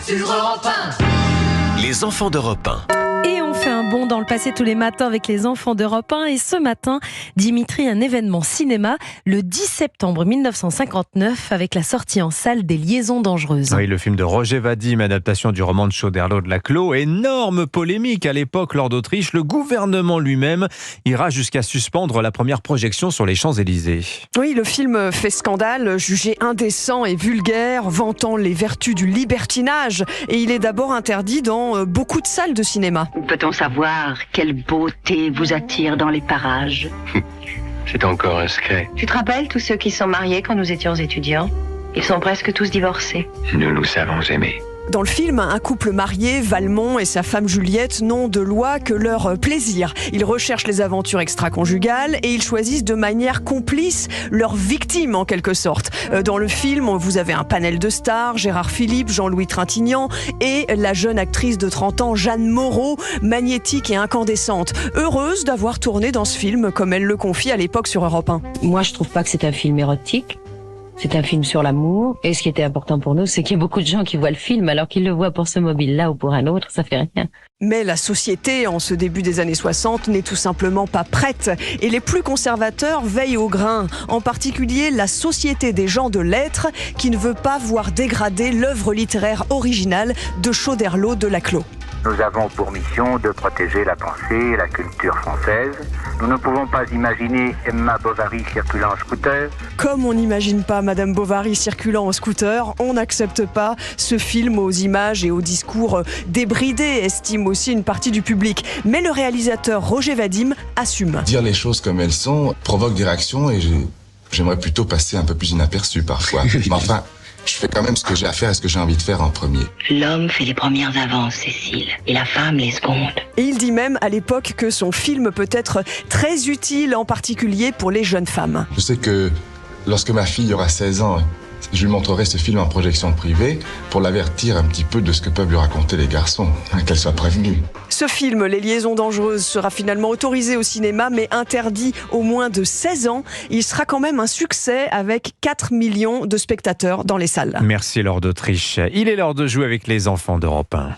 sur Europe 1. Les enfants d'Europe 1. Et on fait un bond dans le passé tous les matins avec les enfants d'Europe 1. Et ce matin, Dimitri, un événement cinéma le 10 septembre 1959 avec la sortie en salle des Liaisons dangereuses. Oui, le film de Roger Vadim, adaptation du roman de Choderlos de Laclos. Énorme polémique à l'époque lors d'Autriche. Le gouvernement lui-même ira jusqu'à suspendre la première projection sur les Champs-Élysées. Oui, le film fait scandale, jugé indécent et vulgaire, vantant les vertus du libertinage. Et il est d'abord interdit dans beaucoup de salles de cinéma. Peut-on savoir quelle beauté vous attire dans les parages? C'est encore un secret. Tu te rappelles tous ceux qui sont mariés quand nous étions étudiants? Ils sont presque tous divorcés. Nous savons aimer. Dans le film, un couple marié, Valmont et sa femme Juliette, n'ont de loi que leur plaisir. Ils recherchent les aventures extra-conjugales et ils choisissent de manière complice leurs victimes en quelque sorte. Dans le film, vous avez un panel de stars, Gérard Philippe, Jean-Louis Trintignant et la jeune actrice de 30 ans, Jeanne Moreau, magnétique et incandescente. Heureuse d'avoir tourné dans ce film, comme elle le confie à l'époque sur Europe 1. Moi, je trouve pas que c'est un film érotique. C'est un film sur l'amour. Et ce qui était important pour nous, c'est qu'il y a beaucoup de gens qui voient le film, alors qu'ils le voient pour ce mobile-là ou pour un autre, ça fait rien. Mais la société, en ce début des années 60, n'est tout simplement pas prête. Et les plus conservateurs veillent au grain. En particulier, la Société des gens de lettres, qui ne veut pas voir dégrader l'œuvre littéraire originale de Choderlos de Laclos. Nous avons pour mission de protéger la pensée et la culture française. Nous ne pouvons pas imaginer Emma Bovary circulant en scooter. Comme on n'imagine pas Madame Bovary circulant en scooter, on n'accepte pas ce film aux images et aux discours débridés, estime aussi une partie du public. Mais le réalisateur Roger Vadim assume. Dire les choses comme elles sont provoque des réactions et j'aimerais plutôt passer un peu plus inaperçu parfois. Mais enfin, je fais quand même ce que j'ai à faire et ce que j'ai envie de faire en premier. L'homme fait les premières avances, Cécile, et la femme les secondes. Et il dit même à l'époque que son film peut être très utile, en particulier pour les jeunes femmes. Je sais que lorsque ma fille aura 16 ans, je lui montrerai ce film en projection privée pour l'avertir un petit peu de ce que peuvent lui raconter les garçons, qu'elle soit prévenue. Ce film, Les Liaisons dangereuses, sera finalement autorisé au cinéma, mais interdit aux moins de 16 ans. Il sera quand même un succès avec 4 millions de spectateurs dans les salles. Merci Laure d'Autriche. Il est l'heure de jouer avec les enfants d'Europe 1.